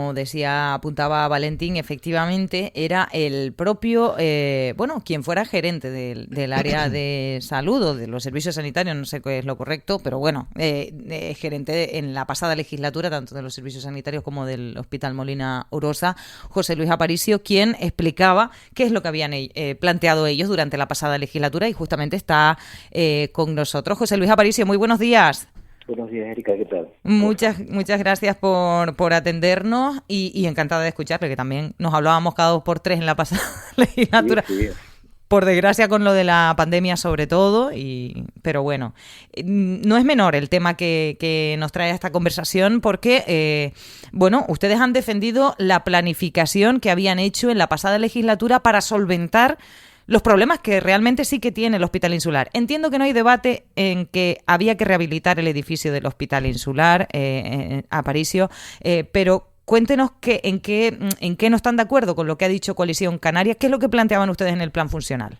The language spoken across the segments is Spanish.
Como decía, apuntaba Valentín, efectivamente era el propio, quien fuera gerente del área de salud o de los servicios sanitarios, no sé qué es lo correcto, pero bueno, gerente en la pasada legislatura, tanto de los servicios sanitarios como del Hospital Molina Orosa, José Luis Aparicio, quien explicaba qué es lo que habían planteado ellos durante la pasada legislatura y justamente está con nosotros. José Luis Aparicio, muy buenos días. Buenos días, Erika, ¿qué tal? ¿Cómo estás? Muchas gracias por atendernos y encantada de escuchar, porque también nos hablábamos cada 2 por 3 en la pasada Sí, legislatura, sí. por desgracia con lo de la pandemia sobre todo, pero bueno, no es menor el tema que nos trae a esta conversación porque, ustedes han defendido la planificación que habían hecho en la pasada legislatura para solventar los problemas que realmente sí que tiene el Hospital Insular. Entiendo que no hay debate en que había que rehabilitar el edificio del Hospital Insular, Aparicio, pero cuéntenos en qué no están de acuerdo con lo que ha dicho Coalición Canaria. ¿Qué es lo que planteaban ustedes en el plan funcional?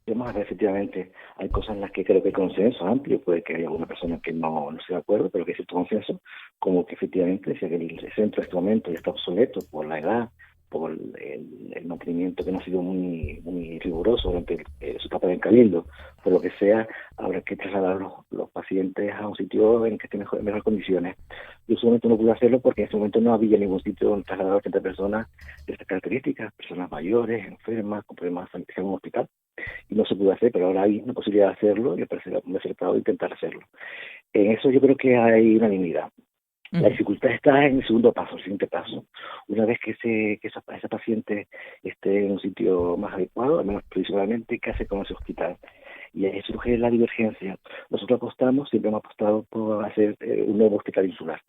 Vamos a ver, efectivamente, hay cosas en las que creo que hay consenso amplio, puede que haya alguna persona que no esté de acuerdo, pero que hay cierto consenso, como que efectivamente si el centro en este momento ya está obsoleto por la edad, por el mantenimiento que no ha sido muy riguroso durante su etapa de cabildo, por lo que sea, habrá que trasladar los pacientes a un sitio en que estén en mejores condiciones. Yo en su momento no pude hacerlo porque en ese momento no había ningún sitio donde trasladar a 80 personas de estas características, personas mayores, enfermas, con problemas sanitarios en un hospital, y no se pudo hacer, pero ahora hay una posibilidad de hacerlo y me parece muy acertado intentar hacerlo. En eso yo creo que hay unanimidad. La Uh-huh. dificultad está en el segundo paso, el siguiente paso. Una vez que esa paciente esté en un sitio más adecuado, al menos provisionalmente, ¿qué hace con ese hospital? Y ahí surge la divergencia. Nosotros siempre hemos apostado por hacer un nuevo hospital insular,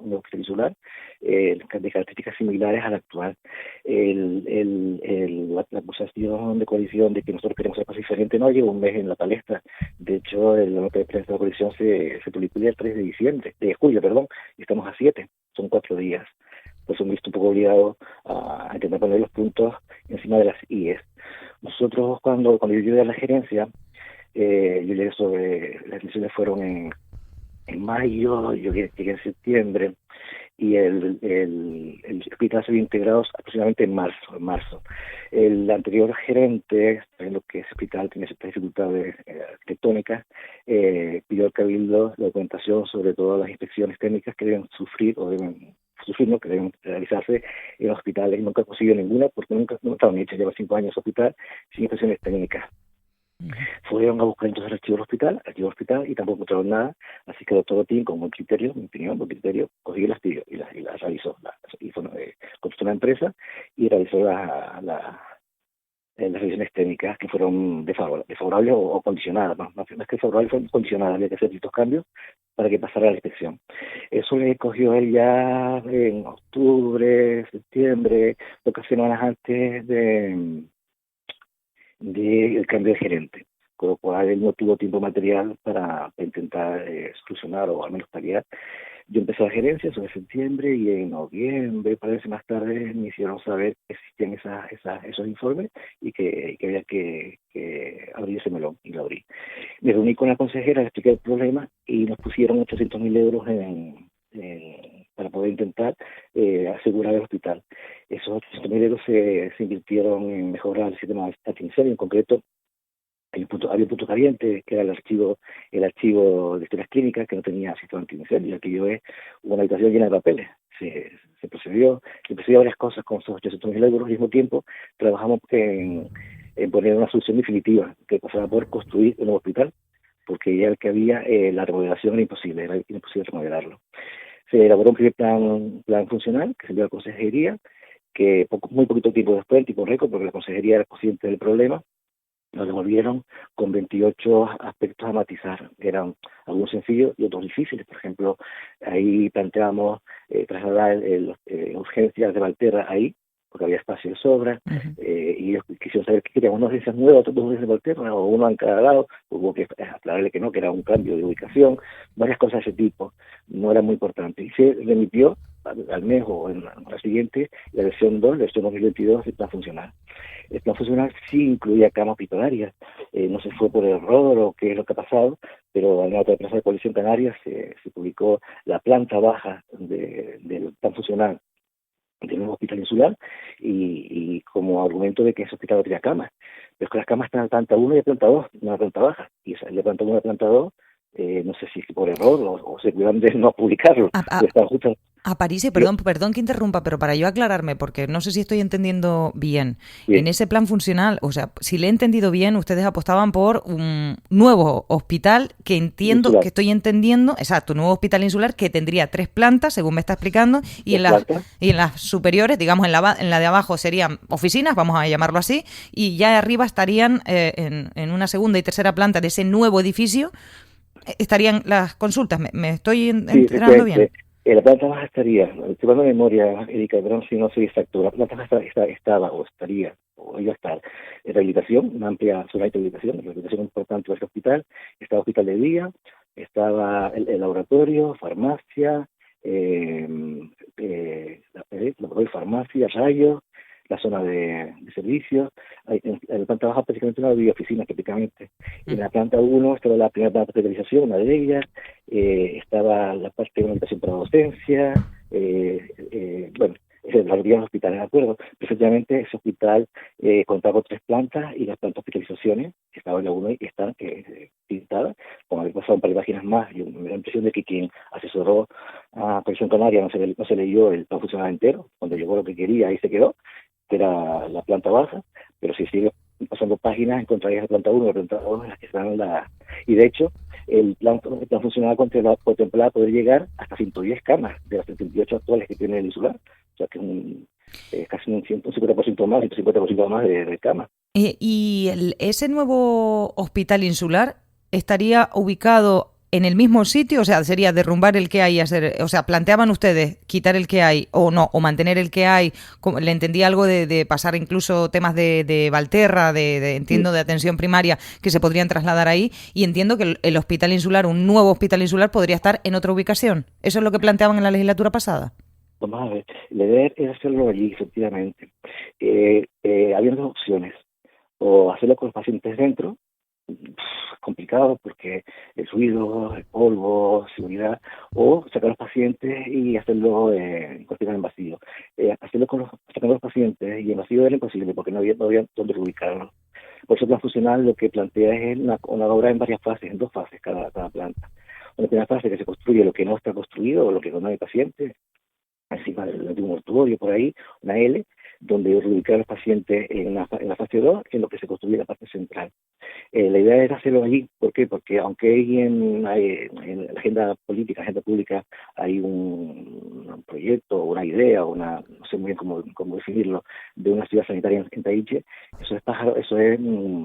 de características similares al actual. La acusación de coalición de que nosotros queremos hacer cosas diferentes no lleva un mes en la palestra. De hecho, la nota de prensa de la coalición se publicó el 3 de julio, perdón, y estamos a 7, son 4 días. Pues me he visto un poco obligado a intentar poner los puntos encima de las IES. Nosotros, cuando yo llegué a la gerencia, yo llegué las elecciones fueron en mayo, yo llegué en septiembre, y el hospital se había integrado aproximadamente en marzo. El anterior gerente, sabiendo que ese hospital tiene ciertas dificultades arquitectónicas, pidió al Cabildo la documentación sobre todas las inspecciones técnicas que deben sufrir o deben sufrir, ¿no?, que deben realizarse en hospitales. Nunca consiguió ninguna porque nunca estaban hechas, lleva 5 años hospital sin inspecciones técnicas. Fueron a buscar entonces el archivo del hospital, y tampoco encontraron nada, así que el doctor Otín, con buen criterio, mi opinión, buen criterio, cogió y las pidió y las realizó. Contrató una empresa y realizó las revisiones técnicas que fueron desfavorables o condicionadas. Más que favorables, fueron condicionadas, había que hacer ciertos cambios para que pasara la inspección. Eso le cogió él ya en octubre, septiembre, pocas semanas antes del cambio de gerente, con lo cual él no tuvo tiempo material para intentar solucionar o al menos paliar. Yo empecé la gerencia sobre septiembre y en noviembre, para veces más tarde, me hicieron saber que existían esos informes y que había que abrir ese melón, y lo abrí. Me reuní con la consejera, le expliqué el problema y nos pusieron 800.000 euros para poder intentar asegurar el hospital. Esos 800.000 euros se invirtieron en mejorar el sistema antiincendio. En concreto, había un punto caliente, que era el archivo de historias clínicas, que no tenía sistema antiincendio. Aquello es una habitación llena de papeles. Se procedió a varias cosas con esos 800.000 euros. Al mismo tiempo, trabajamos en poner una solución definitiva, que pasaba por construir un nuevo hospital, porque ya el que había, la remodelación era imposible remodelarlo. Se elaboró un primer plan funcional que se envió a la consejería, que muy poquito tiempo después, en tipo récord, porque la consejería era consciente del problema, nos devolvieron con 28 aspectos a matizar, que eran algunos sencillos y otros difíciles. Por ejemplo, ahí planteamos trasladar urgencias de Valterra ahí, porque había espacio de sobra, Uh-huh. y ellos quisieron saber qué querían, unas urgencias nuevas, otras urgencias de Valterra, o uno en cada lado. Hubo que aclararle que no, que era un cambio de ubicación, varias cosas de ese tipo. No era muy importante. Y se remitió al mes o en la siguiente, la versión 2, la versión 2022 del plan funcional. El plan funcional sí incluía camas hospitalarias, no se fue por error o qué es lo que ha pasado, pero en la otra prensa de Coalición Canaria se publicó la planta baja del plan funcional de nuevo hospital insular y como argumento de que ese hospital no tenía camas. Pero es que las camas están en la planta 1 y la planta 2, no en la planta baja. Y esa, la planta 1 y la planta 2, no sé si por error o se cuidan de no publicarlo, pero están justo. Aparicio, perdón que interrumpa, pero para yo aclararme, porque no sé si estoy entendiendo bien. Bien. En ese plan funcional, o sea, si le he entendido bien, ustedes apostaban por un nuevo hospital que entiendo, Insular. que estoy entendiendo, exacto, un nuevo hospital insular que tendría 3 plantas, según me está explicando, y en las superiores, digamos, en la de abajo serían oficinas, vamos a llamarlo así, y ya arriba estarían en una segunda y tercera planta de ese nuevo edificio, estarían las consultas. ¿Me estoy enterando bien? La planta baja estaría, estoy hablando de memoria, Erika, pero si no soy exacto, la planta baja estaba o estaría, o iba a estar, en rehabilitación, una amplia zona de rehabilitación importante de este hospital, estaba hospital de día, estaba el laboratorio, farmacia, laboratorio, farmacia, rayos, la zona de servicios. En la planta baja prácticamente no había oficinas prácticamente. En la planta 1 estaba la primera planta de hospitalización, una de ellas, estaba la parte de una habitación para docencia, bueno, la mayoría de los hospitales, ¿de acuerdo? Perfectamente ese hospital contaba con 3 plantas y las plantas de hospitalizaciones que estaban en la 1 y están pintadas, como haber pasado un par de páginas más, y me da la impresión de que quien asesoró a Coalición Canaria no se leyó el plan funcional entero, cuando llegó lo que quería ahí se quedó, que era la planta baja, pero si sigue pasando páginas encontrarías la planta 1 y la planta 2 en las que están y de hecho el plan funcional contemplaba poder llegar hasta 110 camas de las 78 actuales que tiene el insular, o sea que es casi un 50% más, 150% más de camas. ¿Y ese nuevo hospital insular estaría ubicado en el mismo sitio? O sea, sería derrumbar el que hay, o sea, planteaban ustedes quitar el que hay o no, o mantener el que hay. Le entendí algo de pasar incluso temas de Valterra, entiendo, de atención primaria, que se podrían trasladar ahí, y entiendo que el hospital insular, un nuevo hospital insular, podría estar en otra ubicación. ¿Eso es lo que planteaban en la legislatura pasada? Vamos a ver, la idea es hacerlo allí, efectivamente. Había 2 opciones, o hacerlo con los pacientes dentro, complicado porque el ruido, el polvo, seguridad, o sacar a los pacientes y hacerlo en vacío. Hacerlo sacando a los pacientes y en vacío era imposible porque no había dónde ubicarlos. Por eso el plan funcional lo que plantea es una obra en varias fases, en 2 fases cada planta. Una primera fase que se construye lo que no está construido o lo que no hay pacientes, encima del antiguo mortuorio por ahí, una L, donde reubicar a los pacientes en la fase 2, en lo que se construye la parte central. La idea era hacerlo allí. ¿Por qué? Porque aunque en la agenda pública hay un proyecto, una idea, no sé muy bien cómo definirlo, de una ciudad sanitaria en Taiche, eso es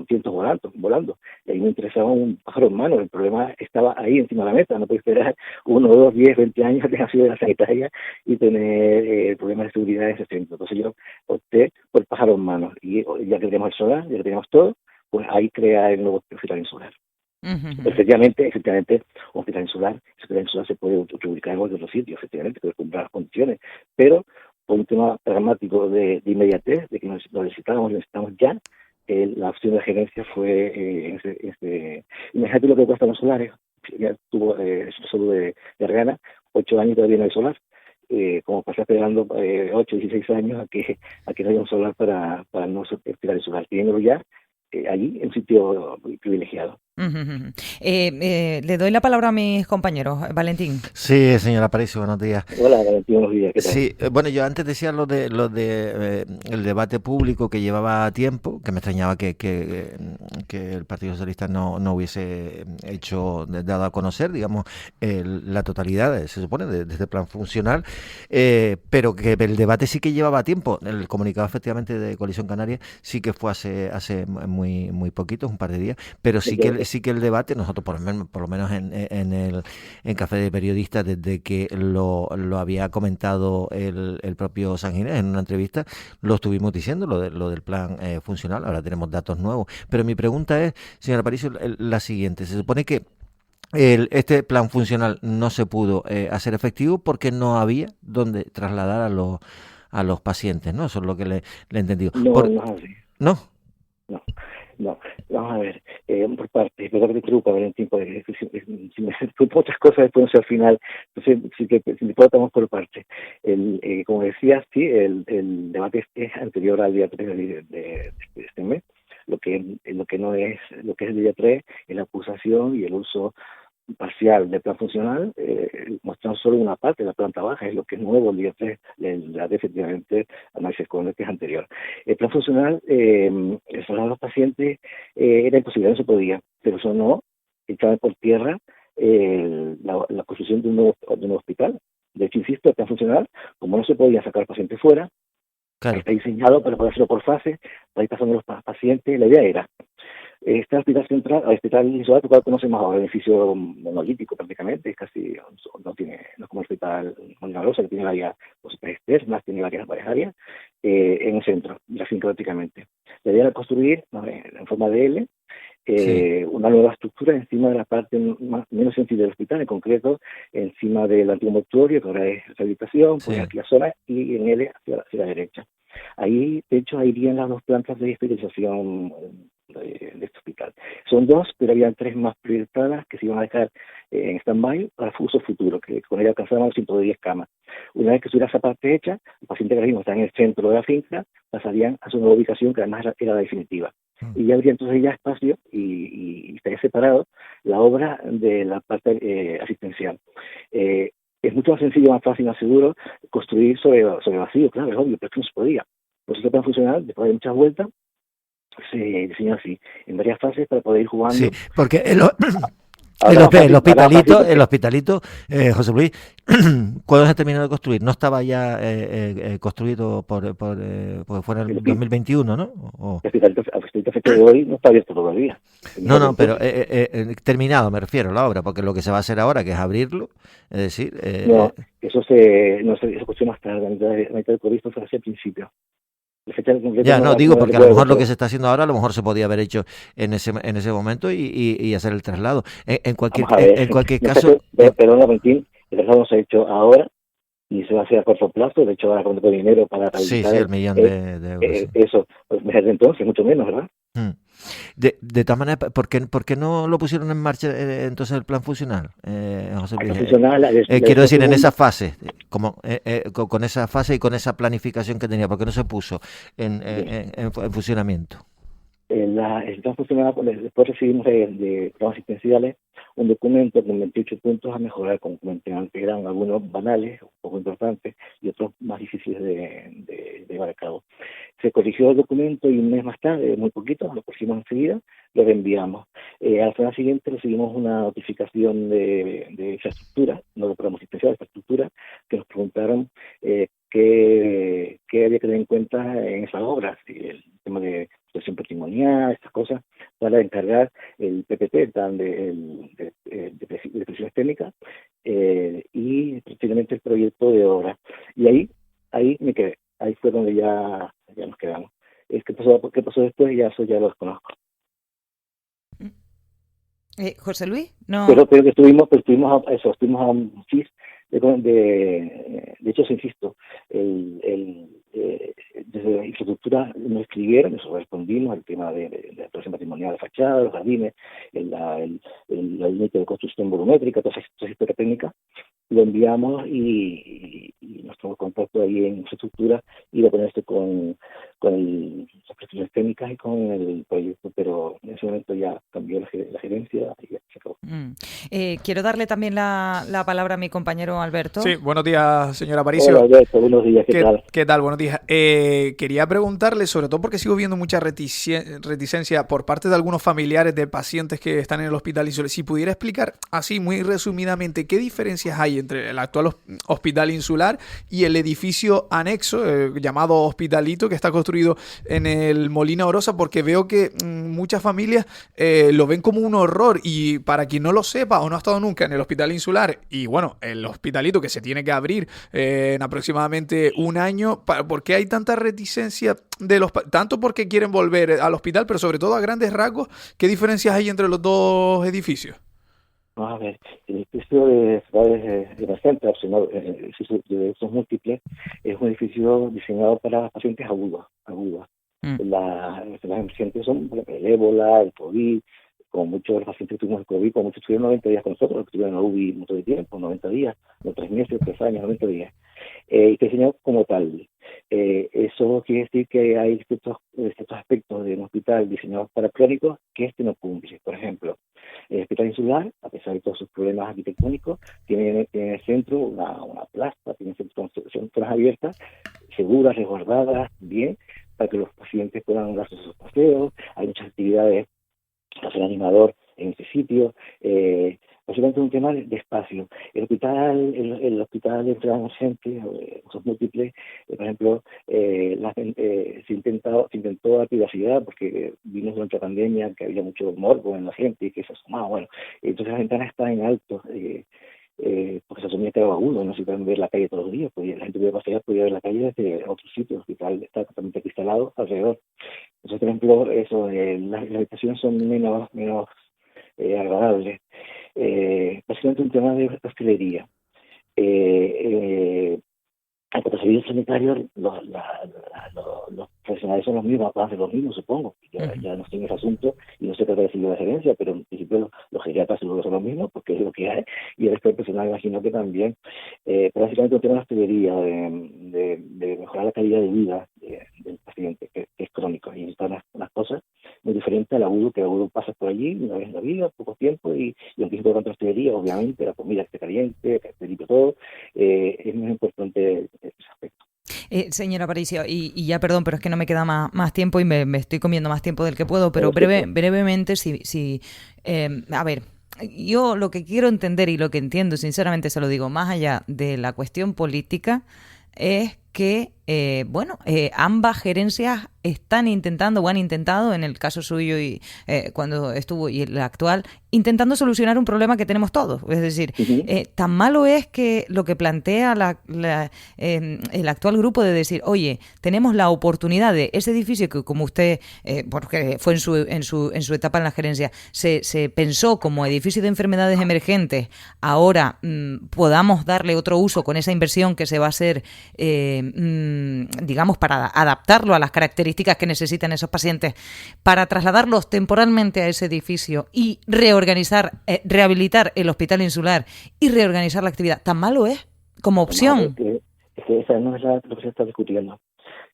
cientos volando. Y a mí me interesaba un pájaro en mano. El problema estaba ahí encima de la meta. No puedes esperar 1, 2, 10, 20 años de una ciudad sanitaria y tener problemas de seguridad en ese centro. Entonces yo opté por el pájaro en mano. Y ya que tenemos el solar, ya que tenemos todo, pues ahí crea el nuevo hospital insular. Uh-huh. Efectivamente, un hospital insular se puede ubicar en otro sitio, efectivamente, puede cumplir las condiciones, pero por un tema pragmático de inmediatez, de que lo necesitamos ya, la opción de gerencia fue imagínate lo que cuestan los solares. Ya tuvo solo de Argana, 8 años todavía no hay solar. Como pasar esperando 8, 16 años a que no haya un solar para no hospital insular, teniéndolo ya allí en un sitio privilegiado. Uh-huh. Le doy la palabra a mis compañeros. Valentín. Sí, señora Aparicio, buenos días. Hola, Valentín, buenos días. ¿Qué tal? Sí, bueno, yo antes decía lo de el debate público que llevaba tiempo, que me extrañaba que el Partido Socialista no hubiese dado a conocer, digamos, la totalidad, se supone, de este plan funcional, pero que el debate sí que llevaba tiempo. El comunicado, efectivamente, de Coalición Canaria sí que fue hace muy poquito, un par de días, pero sí que el debate, nosotros por lo menos en Café de Periodistas, desde que lo había comentado el propio San Ginés en una entrevista, lo estuvimos diciendo, lo del plan funcional. Ahora tenemos datos nuevos, pero mi pregunta es, señora Aparicio, la siguiente. Se supone que este plan funcional no se pudo hacer efectivo porque no había donde trasladar a los pacientes, ¿no? Eso es lo que le he entendido. No es así. ¿No? No. No, vamos a ver, por parte, es verdad que te interrumpa, Valentín, porque si me otras cosas después no sé al final, entonces si te tratamos por parte. Como decías, sí, el debate es anterior al día 3 de este mes, lo que no es, lo que es el día 3 es la acusación y el uso parcial del plan funcional, mostrando solo una parte de la planta baja, es lo que es nuevo el día 3, efectivamente análisis con el que es anterior. El plan funcional, el traslado de los pacientes era imposible, no se podía, pero eso no, echaba por tierra la construcción de un nuevo hospital. De hecho, insisto, el plan funcional, como no se podía sacar pacientes fuera, Claro. está diseñado para poder hacerlo por fase, para ir pasando los pacientes. La idea era este hospital central, el hospital insular, que conocemos ahora, el edificio monolítico prácticamente, es casi, no es como el hospital Monterosa, que tiene varias cosas externas, tiene varias áreas, en el centro, la finca prácticamente. La idea era construir, en forma de L, una nueva estructura encima de la parte menos sensible del hospital, en concreto encima del antiguo mortuorio, que ahora es rehabilitación, pues aquí la zona, y en L hacia la derecha. Ahí, de hecho, irían las dos plantas de esterilización de este hospital. Son dos, pero habían tres más proyectadas que se iban a dejar en stand-by para uso futuro, que con ello alcanzaban los 110 camas. Una vez que estuviera esa parte hecha, los pacientes que ahora mismo están en el centro de la finca pasarían a su nueva ubicación, que además era la definitiva. Y ya habría entonces ya espacio y estaría separado la obra de la parte asistencial. Es mucho más sencillo, más fácil, más seguro construir sobre vacío, claro, es obvio, pero es que no se podía. Pues eso plan funcional, después de muchas vueltas, se diseñó así, en varias fases para poder ir jugando. Sí, porque el hospitalito, José Luis, ¿cuándo se terminó de construir? No estaba ya construido porque fuera el 2021, ¿no? El hospitalito fecha de hoy no está abierto todavía. No, pero terminado me refiero a la obra, porque lo que se va a hacer ahora, que es abrirlo, es decir... no, eso se construyó más tarde, la mitad del proyecto fue hacia el principio. Ya, no, digo, porque a lo mejor lo que se está haciendo ahora, a lo mejor se podía haber hecho en ese momento y hacer el traslado. En cualquier caso... Perdona, Valentín, el traslado se ha hecho ahora y se va a hacer a corto plazo. De hecho, ahora con el dinero para Sí, realizar el millón de euros. Eso, pues desde entonces, mucho menos, ¿verdad? De todas maneras, ¿por qué no lo pusieron en marcha entonces el plan funcional, José Luis? Quiero decir, en esa fase, con esa fase y con esa planificación que tenía, ¿por qué no se puso en funcionamiento? El plan funcional, después recibimos de programas asistenciales un documento con 28 puntos a mejorar, como comenté antes, eran algunos banales, un poco importantes, y otros más difíciles de llevar a cabo. Se corrigió el documento y un mes más tarde, muy poquito, lo pusimos enseguida, lo reenviamos. A la semana siguiente recibimos una notificación de infraestructura, no de programa asistencial, de infraestructura, que nos preguntaron qué había que tener en cuenta en esas obras, el tema de situación patrimonial, estas cosas, para encargar el PPT, el plan de presiones técnicas, y posteriormente el proyecto de obra. Y ahí me quedé, ahí fue donde ya nos quedamos. ¿Qué pasó después? Eso ya lo desconozco. José Luis, no. Pero que estuvimos a un FIS de hecho, insisto, desde la infraestructura nos escribieron, nosotros respondimos al tema de la presión patrimonial de fachada, los jardines, el límite de construcción volumétrica, toda esa historia técnica, lo enviamos y nos tomamos contacto ahí en infraestructura y lo ponemos con las prestaciones técnicas y con el proyecto, pero en ese momento ya cambió la gerencia y ya se acabó. Quiero darle también la palabra a mi compañero Alberto. Sí, buenos días, señor Aparicio. Hola, Alberto, buenos días, ¿qué tal? ¿Qué tal? Buenos días. Quería preguntarle, sobre todo porque sigo viendo mucha reticencia por parte de algunos familiares de pacientes que están en el hospital insular, si pudiera explicar así muy resumidamente qué diferencias hay entre el actual hospital insular y el edificio anexo llamado Hospitalito, que está construido en el Molina Orosa, porque veo que muchas familias lo ven como un horror, y para quien no lo sepa o no ha estado nunca en el hospital insular, y bueno, el Hospitalito que se tiene que abrir en aproximadamente un año, ¿por qué hay tanta reticencia de tanto porque quieren volver al hospital, pero sobre todo a grandes rasgos, qué diferencias hay entre los dos edificios? Vamos a ver, el edificio de centro de usos múltiples es un edificio diseñado para pacientes agudos. Las enfermedades emergentes son, por ejemplo, el ébola, el COVID. Como muchos de los pacientes que tuvimos el COVID, como muchos estuvieron 90 días con nosotros, los que estuvieron en la UBI un montón de tiempo, 90 días, no 3 meses, 3 años, 90 días. Y que diseñado como tal. Eso quiere decir que hay ciertos aspectos de un hospital diseñado para crónicos que no cumple. Por ejemplo, el hospital insular, a pesar de todos sus problemas arquitectónicos, tiene en el centro una plaza, tiene son zonas abiertas, seguras, resguardadas, bien, para que los pacientes puedan darse sus paseos. Hay muchas actividades, hacer animador en ese sitio, básicamente un tema de espacio. El hospital de enfermedades emergentes, usos múltiples, por ejemplo, se intentó la privacidad porque vimos durante la pandemia que había mucho morbo en la gente y que se asomaba, bueno, entonces las ventanas están en alto, porque se asumía que era uno, no se pueden ver la calle todos los días, pues la gente podía pasear, podía ver la calle desde otro sitio, el hospital está totalmente cristalado alrededor. Entonces, por ejemplo, las habitaciones son menos agradables. Básicamente un tema de hostelería. En cuanto a servicios sanitarios, los profesionales son los mismos, van a ser los mismos, supongo. Ya no estoy en ese asunto y no se trata de decir de gerencia, pero en principio los geriatras seguro son los mismos porque es lo que hay, y el resto del personal imagino que también. Pero básicamente un tema de hostelería, de mejorar la calidad de vida del paciente, que es crónico, y necesitan unas cosas muy diferentes al agudo, que el agudo pasa por allí una vez en la vida, poco tiempo, y aunque se puede hostelería, obviamente, la comida esté caliente, que esté limpio todo, es muy importante ese aspecto. Señora Aparicio, y ya perdón, pero es que no me queda más tiempo y me estoy comiendo más tiempo del que puedo, pero brevemente, a ver, yo lo que quiero entender y lo que entiendo, sinceramente se lo digo, más allá de la cuestión política, es que, ambas gerencias están intentando o han intentado, en el caso suyo y cuando estuvo y el actual, intentando solucionar un problema que tenemos todos. Es decir, tan malo es que lo que plantea el actual grupo de decir, oye, tenemos la oportunidad de ese edificio que, como usted, porque fue en su etapa en la gerencia, se pensó como edificio de enfermedades emergentes, ahora podamos darle otro uso con esa inversión que se va a hacer, digamos, para adaptarlo a las características que necesitan esos pacientes, para trasladarlos temporalmente a ese edificio y rehabilitar el hospital insular y reorganizar la actividad. ¿Tan malo es como opción? Es que esa no es lo que se está discutiendo.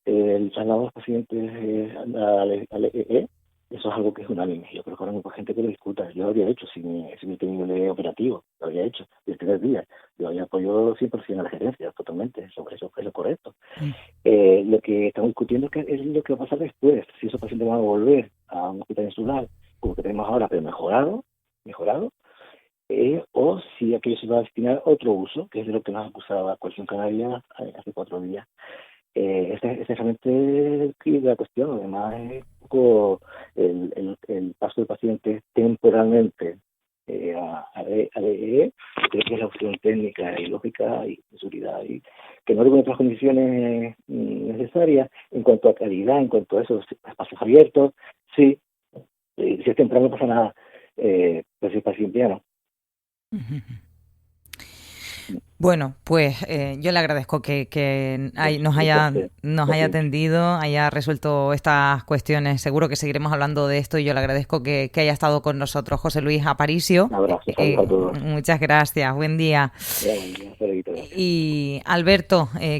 El traslado de los pacientes al EE, eso es algo que es unánime. Yo creo que ahora hay mucha gente que lo discuta. Yo lo habría hecho si me tenido el operativo, lo habría hecho desde el primer día. Yo había apoyado 100% a la gerencia, totalmente, eso es lo correcto. Lo que estamos discutiendo es lo que va a pasar después, si esos pacientes van a volver a un hospital insular, como que tenemos ahora, pero mejorado, o si aquello se va a destinar a otro uso, que es de lo que nos acusaba Coalición Canaria hace 4 días. Esa es realmente la cuestión. Además, es un poco el paso del paciente temporalmente a EE, creo que es la opción técnica y lógica y de seguridad, y que no reúne otras condiciones necesarias en cuanto a calidad, en cuanto a esos espacios abiertos. Sí, si es temprano no pasa nada, pero si es paciente ya no. Bueno, pues yo le agradezco que nos haya atendido, haya resuelto estas cuestiones. Seguro que seguiremos hablando de esto y yo le agradezco que haya estado con nosotros José Luis Aparicio. Un abrazo, a todos. Muchas gracias, buen día. Buen día, y Alberto,